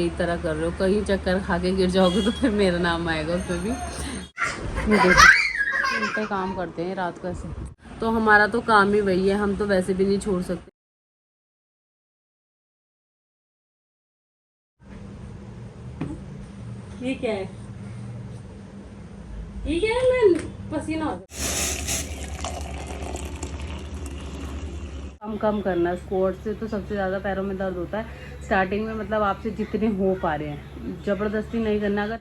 सही तरह कर रहे हो, कहीं चक्कर खा के गिर जाओगे तो फिर मेरा नाम आएगा उसमें भी। देखो उल्टे काम करते हैं रात को ऐसे, तो हमारा तो काम ही वही है, हम तो वैसे भी नहीं छोड़ सकते। ये क्या है, ये क्या है, मैं पसीना हो जाता। कम कम करना, स्क्वाट से तो सबसे ज़्यादा पैरों में दर्द होता है स्टार्टिंग में, मतलब आपसे जितने हो पा रहे हैं, ज़बरदस्ती नहीं करना। अगर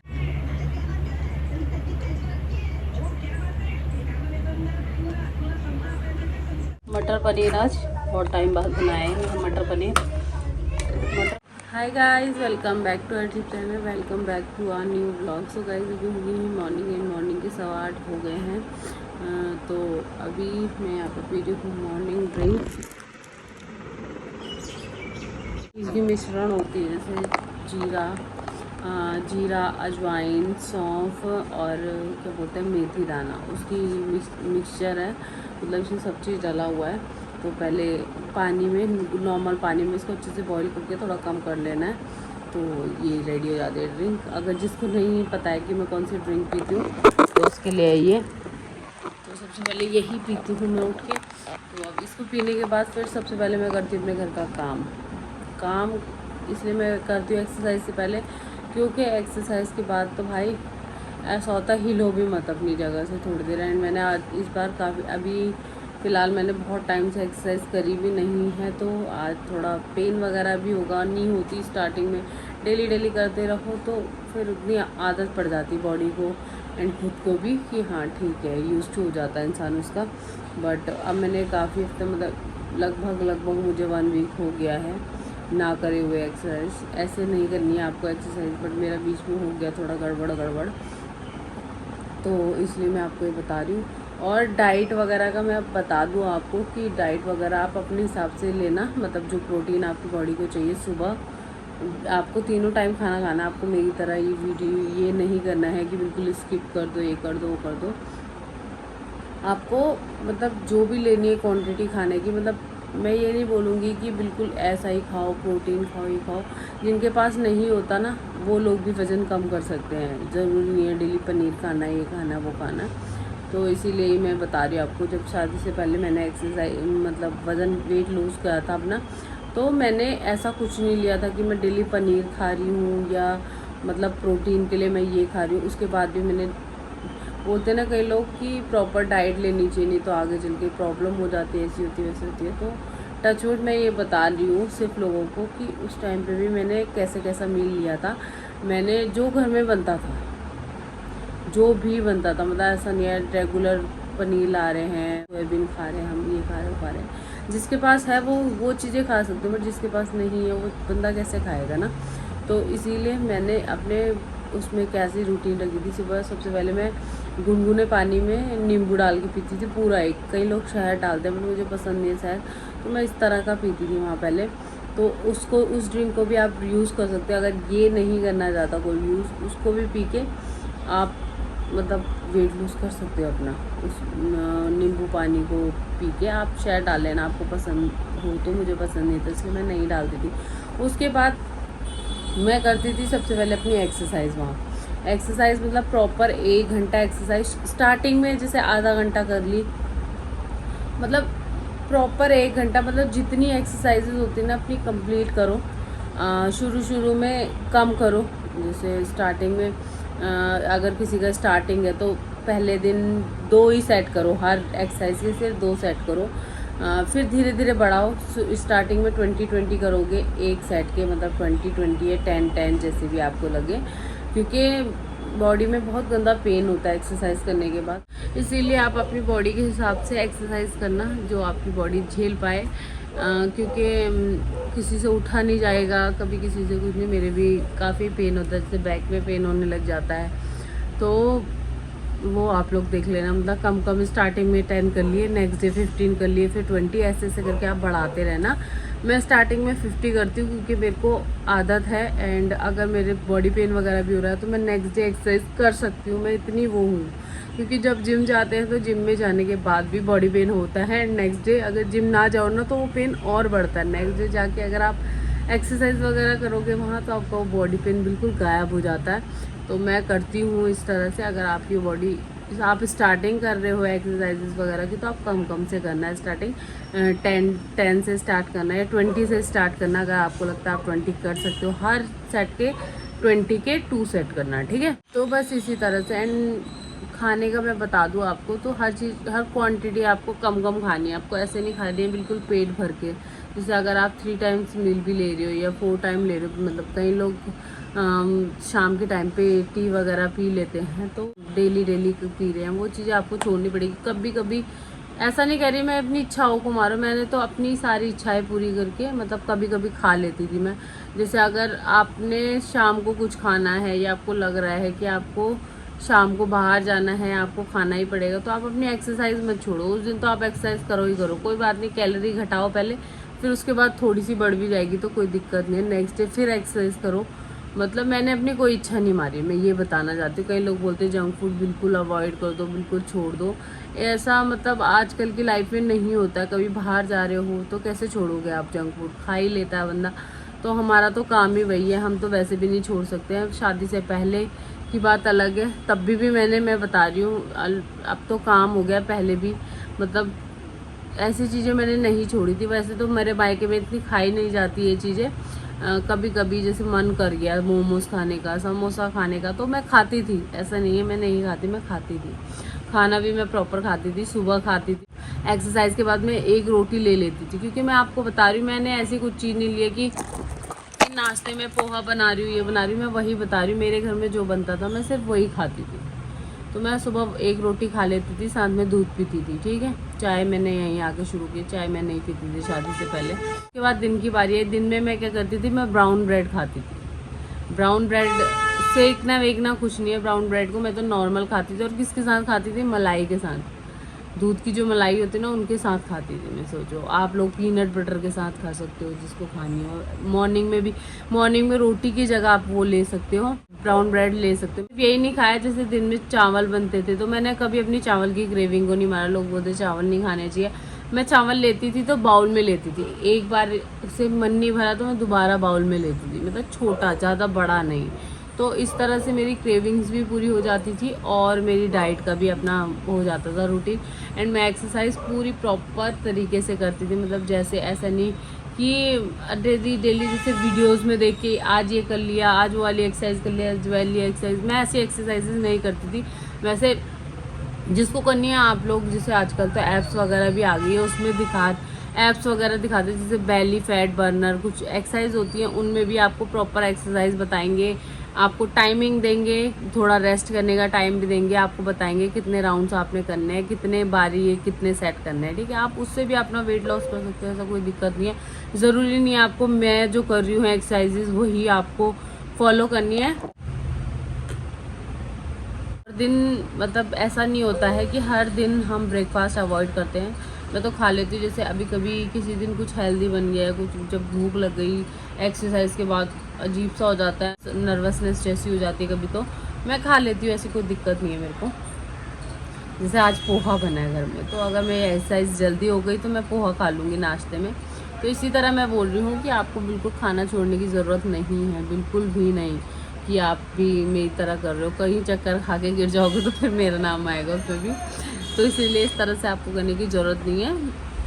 मटर पनीर आज बहुत टाइम बाद बनाए हैं मटर पनीर। मटर। Hi guys, welcome back to our YouTube channel, welcome back to our new blog. So guys अभी हुई है मॉर्निंग के 8:15 हो गए हैं। तो अभी मैं यहाँ पर पी रही हूँ मॉर्निंग ड्रिंक। इसकी मिश्रण होती है जैसे जीरा, अजवाइन, सौंफ और क्या बोलते हैं मेथी दाना, उसकी मिक्सचर है, मतलब इसमें सब चीज़ डाला हुआ है। तो पहले पानी में, नॉर्मल पानी में इसको अच्छे से बॉईल करके थोड़ा कम कर लेना है, तो ये रेडी हो जाती है ड्रिंक। अगर जिसको नहीं पता है कि मैं कौन सी ड्रिंक पीती हूँ तो उसके लिए ये, तो सबसे पहले यही पीती हूँ मैं उठ के। तो अब इसको पीने के बाद फिर सबसे पहले मैं करती हूँ अपने घर का काम। इसलिए मैं करती हूँ एक्सरसाइज से पहले, क्योंकि एक्सरसाइज के बाद तो भाई ऐसा होता है हिलो भी मत अपनी जगह से थोड़ी देर। एंड मैंने आज इस बार काफ़ी, अभी फ़िलहाल मैंने बहुत टाइम से एक्सरसाइज करी भी नहीं है, तो आज थोड़ा पेन वगैरह भी होगा, नहीं होती स्टार्टिंग में। डेली करते रहो तो फिर उतनी आदत पड़ जाती बॉडी को एंड खुद को भी कि हाँ ठीक है, यूज़ टू हो जाता है इंसान उसका। बट अब मैंने काफ़ी हफ्ते, मतलब लगभग मुझे 1 वीक हो गया है ना करे हुए एक्सरसाइज। ऐसे नहीं करनी है आपको एक्सरसाइज, बट मेरा बीच में हो गया थोड़ा गड़बड़, तो इसलिए मैं आपको ये बता रही हूँ। और डाइट वगैरह का मैं अब बता दूँ आपको कि डाइट वगैरह आप अपने हिसाब से लेना, मतलब जो प्रोटीन आपकी बॉडी को चाहिए। सुबह आपको तीनों टाइम खाना खाना, आपको मेरी तरह ये वीडियो ये नहीं करना है कि बिल्कुल स्किप कर दो, ये कर दो वो कर दो। आपको मतलब जो भी लेनी है क्वांटिटी खाने की, मतलब मैं ये नहीं बोलूँगी कि बिल्कुल ऐसा ही खाओ, प्रोटीन खाओ, ये खाओ। जिनके पास नहीं होता ना, वो लोग भी वज़न कम कर सकते हैं। ज़रूरी नहीं है डेली पनीर खाना, ये खाना, वो खाना। तो इसीलिए मैं बता रही हूँ आपको। जब शादी से पहले मैंने एक्सरसाइज, मतलब वेट लूज़ करा था अपना, तो मैंने ऐसा कुछ नहीं लिया था कि मैं डेली पनीर खा रही हूँ या मतलब प्रोटीन के लिए मैं ये खा रही हूँ। उसके बाद भी मैंने, बोलते ना कई लोग कि प्रॉपर डाइट लेनी चाहिए, नहीं तो आगे चल के प्रॉब्लम हो जाती है, ऐसी होती है वैसी होती है। तो टचवुड मैं ये बता रही हूँ सिर्फ लोगों को कि उस टाइम पे भी मैंने कैसा मील लिया था। मैंने जो घर में बनता था, जो भी बनता था, मतलब ऐसा नहीं है रेगुलर पनीर ला रहे हैं, सोयाबीन खा रहे हैं, हम ये खा रहे हैं, वो खा रहे हैं। जिसके पास है वो चीज़ें खा सकते हो, बट जिसके पास नहीं है वो बंदा कैसे खाएगा ना। तो इसीलिए मैंने अपने उसमें कैसी रूटीन रखी थी। सुबह सबसे पहले मैं गुनगुने पानी में नींबू डाल के पीती थी पूरा एक। कई लोग शहद डालते हैं बट मुझे पसंद नहीं है शहद, तो मैं इस तरह का पीती थी वहाँ पहले। तो उस ड्रिंक को भी आप यूज़ कर सकते हो। अगर ये नहीं करना चाहता कोई यूज़, उसको भी पी के आप मतलब वेट लूज़ कर सकते हो अपना। उस नींबू पानी को पी के आप शहद डाल लेना, आपको पसंद हो तो। मुझे पसंद नहीं था इसलिए मैं नहीं डालती थी। उसके बाद मैं करती थी सबसे पहले अपनी एक्सरसाइज वहाँ। एक्सरसाइज मतलब प्रॉपर 1 घंटा एक्सरसाइज। स्टार्टिंग में जैसे आधा घंटा कर ली, मतलब प्रॉपर 1 घंटा, मतलब जितनी एक्सरसाइजेज होती है ना अपनी कंप्लीट करो। शुरू में कम करो। जैसे स्टार्टिंग में अगर किसी का स्टार्टिंग है तो पहले दिन 2 ही सेट करो, हर एक्सरसाइज के सिर्फ 2 सेट करो। फिर धीरे धीरे बढ़ाओ। स्टार्टिंग में 20-20 करोगे एक सेट के, मतलब 20-20 या 10-10 जैसे भी आपको लगे, क्योंकि बॉडी में बहुत गंदा पेन होता है एक्सरसाइज करने के बाद। इसीलिए आप अपनी बॉडी के हिसाब से एक्सरसाइज करना जो आपकी बॉडी झेल पाए, क्योंकि किसी से उठा नहीं जाएगा कभी, किसी से कुछ नहीं। मेरे भी काफ़ी पेन होता है, जैसे बैक में पेन होने लग जाता है, तो वो आप लोग देख लेना। मतलब कम स्टार्टिंग में 10 कर लिए, नेक्स्ट डे 15 कर लिए, फिर 20, ऐसे करके आप बढ़ाते रहना। मैं स्टार्टिंग में 50 करती हूँ क्योंकि मेरे को आदत है। एंड अगर मेरे बॉडी पेन वगैरह भी हो रहा है तो मैं नेक्स्ट डे एक्सरसाइज कर सकती हूँ। मैं इतनी वो हूँ, क्योंकि जब जिम जाते हैं तो जिम में जाने के बाद भी बॉडी पेन होता है। एंड नेक्स्ट डे अगर जिम ना जाओ ना तो वो पेन और बढ़ता है। नेक्स्ट डे जाके अगर आप एक्सरसाइज वगैरह करोगे वहाँ तो आपका वो बॉडी पेन बिल्कुल गायब हो जाता है। तो मैं करती हूँ इस तरह से। अगर आपकी बॉडी, आप स्टार्टिंग कर रहे हो एक्सरसाइजेज वगैरह की, तो आप कम कम से करना है स्टार्टिंग। 10 से स्टार्ट करना है या 20 से स्टार्ट करना। अगर आपको लगता है आप 20 कर सकते हो, हर सेट के 20 के 2 सेट करना है, ठीक है। तो बस इसी तरह से। एंड खाने का मैं बता दूँ आपको, तो हर चीज़, हर क्वांटिटी आपको कम कम खानी है। आपको ऐसे नहीं खानी है बिल्कुल पेट भर के। जैसे अगर आप 3 टाइम्स मील भी ले रहे हो या 4 टाइम ले रहे हो, मतलब कई लोग शाम के टाइम पे टी वगैरह पी लेते हैं, तो डेली डेली पी रहे हैं, वो चीज़ें आपको छोड़नी पड़ेगी। कभी कभी, ऐसा नहीं कह रही मैं अपनी इच्छाओं को मारो, मैंने तो अपनी सारी इच्छाएं पूरी करके, मतलब कभी कभी खा लेती थी मैं। जैसे अगर आपने शाम को कुछ खाना है या आपको लग रहा है कि आपको शाम को बाहर जाना है, आपको खाना ही पड़ेगा, तो आप अपनी एक्सरसाइज मत छोड़ो। उस दिन तो आप एक्सरसाइज करो ही करो, कोई बात नहीं, कैलोरी घटाओ पहले, फिर उसके बाद थोड़ी सी बढ़ भी जाएगी तो कोई दिक्कत नहीं है। नेक्स्ट डे फिर एक्सरसाइज करो। मतलब मैंने अपनी कोई इच्छा नहीं मारी, मैं ये बताना चाहती हूँ। कई लोग बोलते हैं जंक फूड बिल्कुल अवॉइड कर दो, बिल्कुल छोड़ दो। ऐसा मतलब आजकल की लाइफ में नहीं होता है। कभी बाहर जा रहे हो तो कैसे छोड़ोगे आप? जंक फूड खा ही लेता है बंदा। तो हमारा तो काम ही वही है, हम तो वैसे भी नहीं छोड़ सकते हैं। शादी से पहले की बात अलग है, तब भी मैं बता रही हूँ, अब तो काम हो गया। पहले भी मतलब ऐसी चीज़ें मैंने नहीं छोड़ी थी। वैसे तो मेरे मायके में इतनी खाई नहीं जाती ये चीज़ें। कभी कभी जैसे मन कर गया मोमोज खाने का, समोसा खाने का, तो मैं खाती थी। ऐसा नहीं है मैं नहीं खाती, मैं खाती थी। खाना भी मैं प्रॉपर खाती थी, सुबह खाती थी। एक्सरसाइज के बाद मैं एक रोटी ले लेती थी, क्योंकि मैं आपको बता रही हूँ, मैंने ऐसी कुछ चीज़ नहीं लिया कि नाश्ते में पोहा बना रही हूँ, ये बना रही हूँ। मैं वही बता रही हूँ, मेरे घर में जो बनता था मैं सिर्फ वही खाती थी। तो मैं सुबह एक रोटी खा लेती थी, साथ में दूध पीती थी, ठीक है। चाय मैंने यहीं आके शुरू की, चाय मैं नहीं पीती थी शादी से पहले। उसके बाद दिन की बारी है, दिन में मैं क्या करती थी, मैं ब्राउन ब्रेड खाती थी। ब्राउन ब्रेड सेकना वेकना कुछ नहीं है, ब्राउन ब्रेड को मैं तो नॉर्मल खाती थी। और किसके साथ खाती थी? मलाई के साथ। दूध की जो मलाई होती है ना, उनके साथ खाती थी मैं। सोचो आप लोग पीनट बटर के साथ खा सकते हो जिसको खानी हो। मॉर्निंग में भी, मॉर्निंग में रोटी की जगह आप वो ले सकते हो, ब्राउन ब्रेड ले सकते हो। यही नहीं खाया, जैसे दिन में चावल बनते थे तो मैंने कभी अपनी चावल की क्रेविंग को नहीं मारा। लोग बोलते चावल नहीं खाने चाहिए, मैं चावल लेती थी तो बाउल में लेती थी। एक बार से मन नहीं भरा तो मैं दोबारा बाउल में लेती थी, मतलब छोटा, ज़्यादा बड़ा नहीं। तो इस तरह से मेरी क्रेविंग्स भी पूरी हो जाती थी और मेरी डाइट का भी अपना हो जाता था रूटीन। एंड मैं एक्सरसाइज पूरी प्रॉपर तरीके से करती थी। मतलब जैसे ऐसा नहीं कि डेली डेली जैसे वीडियोस में देख के आज ये कर लिया, आज वो वाली एक्सरसाइज कर लिया, आज वाली एक्सरसाइज, मैं ऐसी एक्सरसाइजेज नहीं करती थी। वैसे जिसको करनी है आप लोग, जैसे आजकल तो ऐप्स वगैरह भी आ गई है, उसमें ऐप्स वगैरह दिखाते हैं, जैसे बेली फैट बर्नर कुछ एक्सरसाइज होती हैं, उनमें भी आपको प्रॉपर एक्सरसाइज बताएंगे, आपको टाइमिंग देंगे, थोड़ा रेस्ट करने का टाइम भी देंगे, आपको बताएंगे कितने राउंड्स आपने करने हैं, कितने बारी ये कितने सेट करने हैं, ठीक है। आप उससे भी अपना वेट लॉस कर सकते हो, ऐसा कोई दिक्कत नहीं है। ज़रूरी नहीं है आपको मैं जो कर रही हूँ एक्सरसाइजेज वही आपको फॉलो करनी है। दिन मतलब ऐसा नहीं होता है कि हर दिन हम ब्रेकफास्ट अवॉइड करते हैं। मैं तो खा लेती हूँ, जैसे अभी कभी किसी दिन कुछ हेल्दी बन गया है, कुछ जब भूख लग गई एक्सरसाइज के बाद, अजीब सा हो जाता है, नर्वसनेस जैसी हो जाती है कभी, तो मैं खा लेती हूँ, ऐसी कोई दिक्कत नहीं है मेरे को। जैसे आज पोहा बना है घर में, तो अगर मेरी एक्सरसाइज जल्दी हो गई तो मैं पोहा खा लूँगी नाश्ते में। तो इसी तरह मैं बोल रही हूँ कि आपको बिल्कुल खाना छोड़ने की ज़रूरत नहीं है, बिल्कुल भी नहीं, कि आप भी मेरी तरह कर रहे हो। कहीं चक्कर खा के गिर जाओगे तो फिर मेरा नाम आएगा उसमें भी। तो इसीलिए इस तरह से आपको करने की ज़रूरत नहीं है।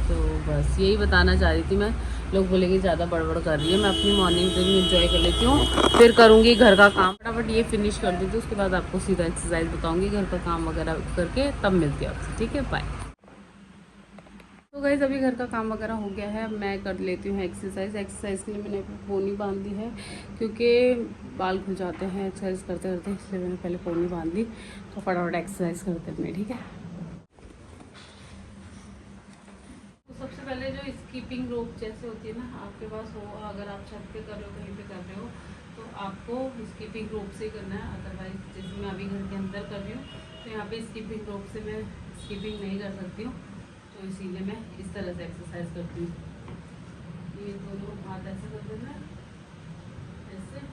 तो बस यही बताना चाह रही थी मैं। लोग बोलेंगे ज़्यादा बड़बड़ कर रही है, मैं अपनी मॉर्निंग ड्रिंक इंजॉय कर लेती हूँ, फिर करूँगी घर का काम फटाफट, ये फिनिश कर देती हूँ, उसके बाद आपको सीधा एक्सरसाइज बताऊँगी, घर का काम वगैरह करके तब मिलती हूँ आपसे, ठीक है, बाय। तो गाइस अभी घर का काम वगैरह हो गया है, अब मैं कर लेती हूँ एक्सरसाइज। एक्सरसाइज के लिए मैंने पोनी बांध दी है, क्योंकि बाल खुल जाते हैं एक्सरसाइज करते करते, इसलिए मैंने पहले पोनी बांध दी। तो फटाफट एक्सरसाइज करते अपने, ठीक है। तो सबसे पहले जो स्कीपिंग रोप जैसे होती है ना, आपके पास हो, अगर आप छत पे कर रहे हो, कहीं पे कर रहे हो, तो आपको स्कीपिंग रोप से ही करना है। अदरवाइज जैसे मैं अभी घर के अंदर कर रही हूँ, तो यहाँ पे स्कीपिंग रोप से मैं स्कीपिंग नहीं कर सकती हूँ, तो इसीलिए मैं इस तरह से एक्सरसाइज करती हूँ। ये दोनों हाथ ऐसे कर देना, ऐसे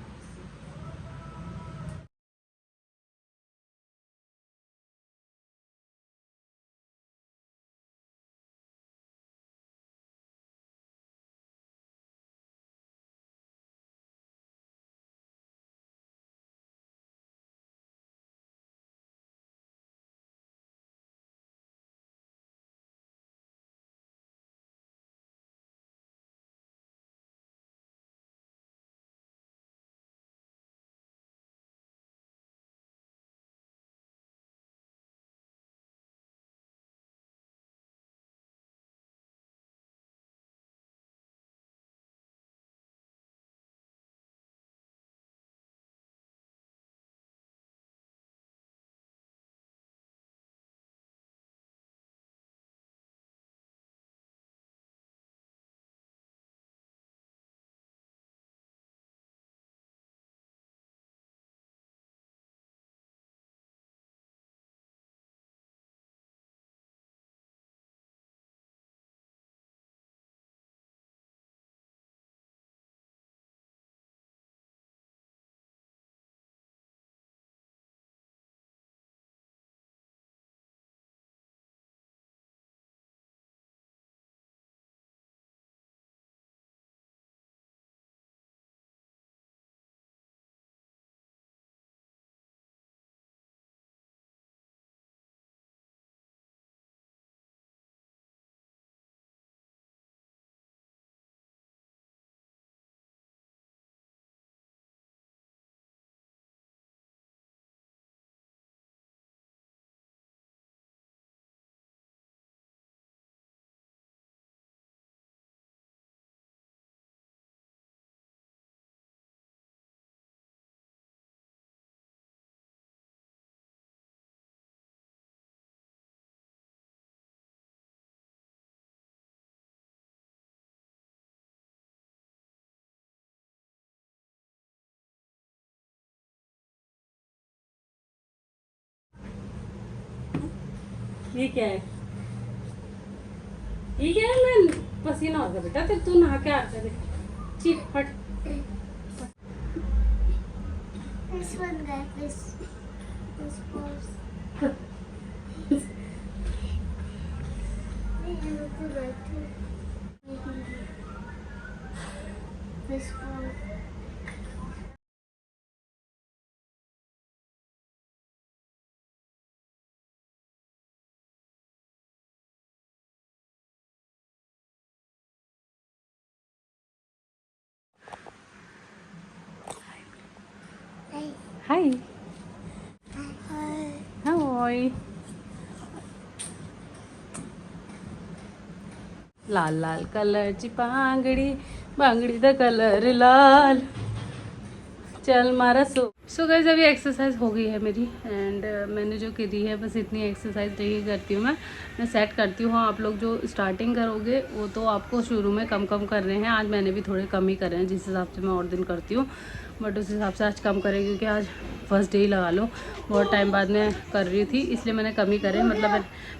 ये क्या है? ये क्या है? मैं पसीना हो गया बेटा, तो तू नहा के आ जा। देख चीख फट। This one, guys. This was. This one. Hi Hi. हाय। लाल लाल कलरची बांगडी, बांगडीचा कलर लाल, चल मारा सो गाइस अभी एक्सरसाइज हो गई है मेरी एंड मैंने जो करी है बस इतनी एक्सरसाइज नहीं करती हूँ मैं सेट करती हूँ। आप लोग जो स्टार्टिंग करोगे वो तो आपको शुरू में कम कम कर रहे हैं, आज मैंने भी थोड़े कम ही कर रहे हैं जिस हिसाब से मैं और दिन करती हूँ, बट उस हिसाब से आज कम करें क्योंकि आज फर्स्ट डे ही लगा लो, बहुत टाइम बाद मैं कर रही थी इसलिए मैंने कम ही करे। मतलब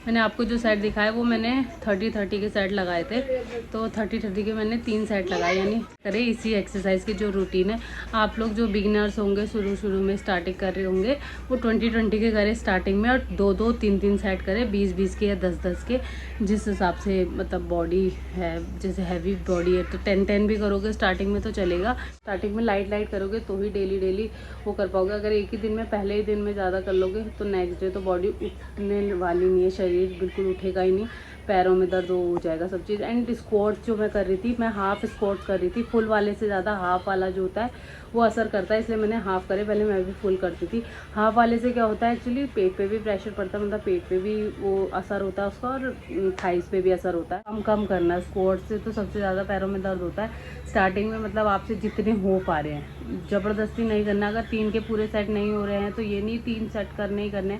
मैंने आपको जो सेट दिखाया वो मैंने 30-30 के सेट लगाए थे, तो 30-30 के मैंने 3 सेट लगाए, यानी करे इसी एक्सरसाइज की जो रूटीन है। आप लोग जो बिगिनर्स होंगे शुरू में स्टार्टिंग कर रहे होंगे वो 20-20 के करें स्टार्टिंग में, और 2-2 3-3 सेट करें 20-20 के या 10-10 के, जिस हिसाब से मतलब बॉडी है, जैसे हैवी बॉडी है तो 10-10 भी करोगे स्टार्टिंग में तो चलेगा। स्टार्टिंग में लाइट करोगे तो ही डेली वो कर पाओगे। अगर एक ही दिन में पहले ही दिन में ज़्यादा कर लोगे तो नेक्स्ट डे तो बॉडी उठने वाली नहीं है, शरीर बिल्कुल उठेगा ही नहीं, पैरों में दर्द हो जाएगा सब चीज़। एंड स्क्वाट्स जो मैं कर रही थी, मैं हाफ स्क्वाट्स कर रही थी, फुल वाले से ज़्यादा हाफ वाला जो होता है वो असर करता है, इसलिए मैंने हाफ करे। पहले मैं भी फुल करती थी। हाफ वाले से क्या होता है एक्चुअली पेट पे भी प्रेशर पड़ता है, मतलब पेट पे भी वो असर होता है उसका, और थाइस पे भी असर होता है। कम करना स्क्वाट्स से तो सबसे ज़्यादा पैरों में दर्द होता है स्टार्टिंग में, मतलब आपसे जितने हो पा रहे हैं, ज़बरदस्ती नहीं करना। अगर 3 के पूरे सेट नहीं हो रहे हैं तो ये नहीं 3 सेट करने ही करने,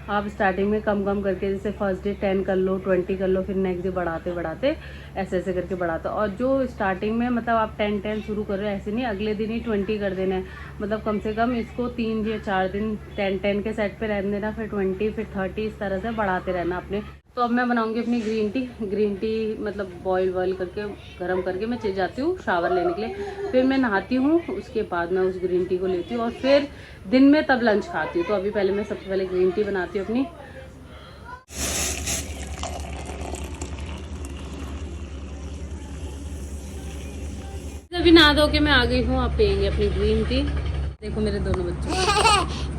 आप स्टार्टिंग में कम करके, जैसे फर्स्ट डे 10 कर लो, 20 कर लो, फिर नेक्स्ट डे बढ़ाते ऐसे करके बढ़ाते। और जो स्टार्टिंग में मतलब आप 10 शुरू कर रहे हो ऐसे नहीं, अगले दिन ही 20 कर देना है। मतलब कम से कम इसको 3 या 4 दिन 10 के सेट पे रहने देना, फिर 20, फिर 30, इस तरह से बढ़ाते रहना अपने। तो अब मैं बनाऊंगी अपनी ग्रीन टी मतलब बॉयल करके गर्म करके मैं चली जाती हूँ शावर लेने के लिए, फिर मैं नहाती हूँ, उसके बाद मैं उस ग्रीन टी को लेती हूँ और फिर दिन में तब लंच खाती हूँ। तो अभी पहले मैं सबसे पहले ग्रीन टी बनाती हूँ अपनी। अभी नहा धो के मैं आ गई हूँ, आप पियेंगे अपनी ग्रीन टी। देखो मेरे दोनों बच्चे,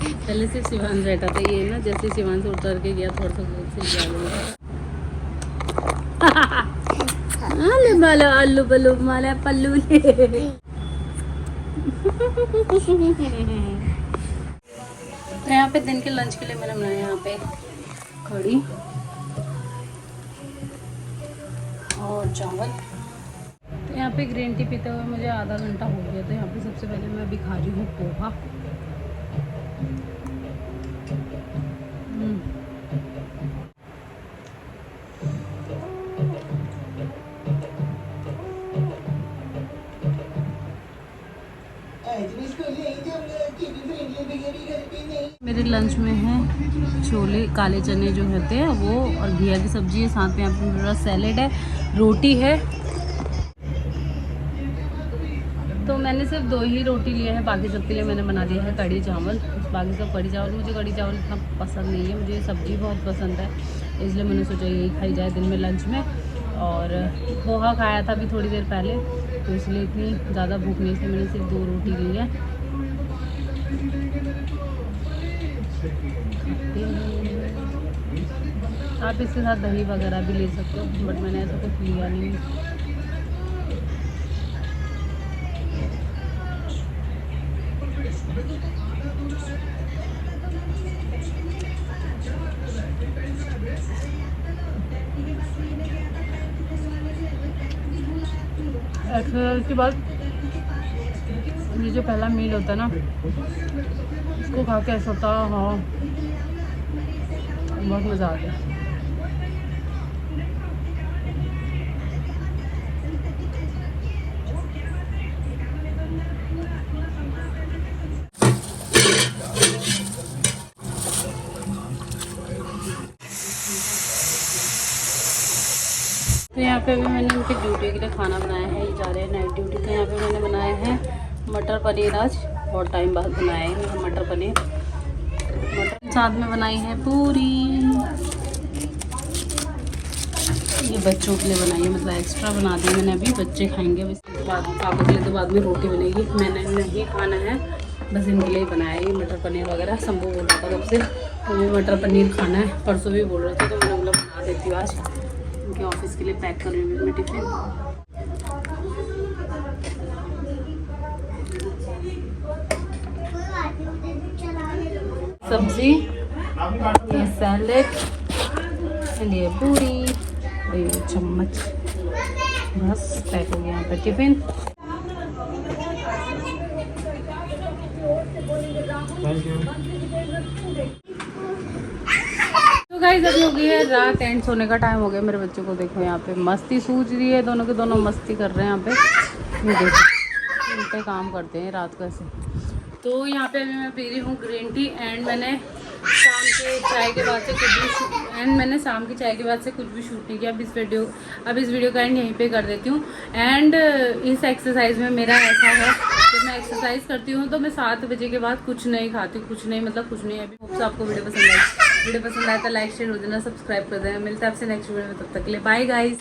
पहले से शिवांश बैठा था, ये ना जैसे शिवांश उतर के गया थोड़ा सा आलू बलू माला पल्लू तो यहाँ पे दिन के लंच के लिए मैंने बनाया यहाँ पे कढ़ी और चावल। तो यहाँ पे ग्रीन टी पीते हुए मुझे आधा घंटा हो गया, तो यहाँ पे सबसे पहले मैं अभी खा रही हूँ पोहा। मेरे लंच में है छोले, काले चने जो होते हैं वो, और घिया की सब्जी है, साथ में यहाँ पे मेरा सैलेड है, रोटी है। तो मैंने सिर्फ 2 ही रोटी लिए हैं, बाकी सबके लिए मैंने बना दिया है कढ़ी चावल। बाकी सब कढ़ी चावल, मुझे कढ़ी चावल इतना पसंद नहीं है, मुझे सब्जी बहुत पसंद है, इसलिए मैंने सोचा यही खाई जाए दिन में लंच में। और पोहा खाया था अभी थोड़ी देर पहले, तो इसलिए इतनी ज़्यादा भूख नहीं, इसलिए मैंने सिर्फ 2 रोटी ली है। आप इसके साथ दही वगैरह भी ले सकते हो, बट मैंने ऐसा कुछ लिया नहीं। एक्सरसाइज के बाद ये जो पहला मील होता है ना, इसको खा के ऐसा होता है हाँ बहुत मज़ा आ गया। तो यहाँ पे अभी मैंने उनकी ड्यूटी के लिए खाना बनाया है, ये जा रहे हैं नाइट ड्यूटी। तो यहाँ पे मैंने बनाया है मटर पनीर, आज बहुत टाइम बाद बनाया है मटर पनीर। मटर साथ में बनाई है पूरी, ये बच्चों के लिए बनाई है, मतलब एक्स्ट्रा बना दी मैंने, अभी बच्चे खाएंगे। इसके बाद पापा के लिए तो बाद में रोटी बनेगी, मैंने नहीं खाना है, बस इनके लिए ही बनाया है ये मटर पनीर वगैरह। शंभू बोल रहा था कब से मुझे मटर पनीर खाना है, परसों भी बोल रहे थे, तो मैंने बोला बना देती हूँ आज। उनके ऑफिस के लिए पैक कर रही हूँ मैं टिफिन। सब्जी, ये सैलेड, ये पूरी, ये चम्मच, बस पैक हो गया यहाँ पर टिफिन। तो गाइस अभी हो गई है रात एंड सोने का टाइम हो गया। मेरे बच्चों को देखो यहाँ पे मस्ती सूझ रही है, दोनों के दोनों मस्ती कर रहे हैं यहाँ पे। ये देखो उल्टे काम करते हैं रात को ऐसे। तो यहाँ पे अभी मैं पी रही हूँ ग्रीन टी, एंड मैंने शाम के चाय के बाद से कुछ भी शूट नहीं किया। अब इस वीडियो का एंड यहीं पे कर देती हूँ। एंड इस एक्सरसाइज में मेरा ऐसा है, जब मैं एक्सरसाइज करती हूँ तो मैं 7 बजे के बाद कुछ नहीं खाती, कुछ नहीं। अभी होप्स आपको वीडियो पसंद आए तो लाइक शेयर हो देना, सब्सक्राइब कर देना। मिलते हैं आपसे नेक्स्ट वीडियो में, तब तक के लिए बाय गाइस।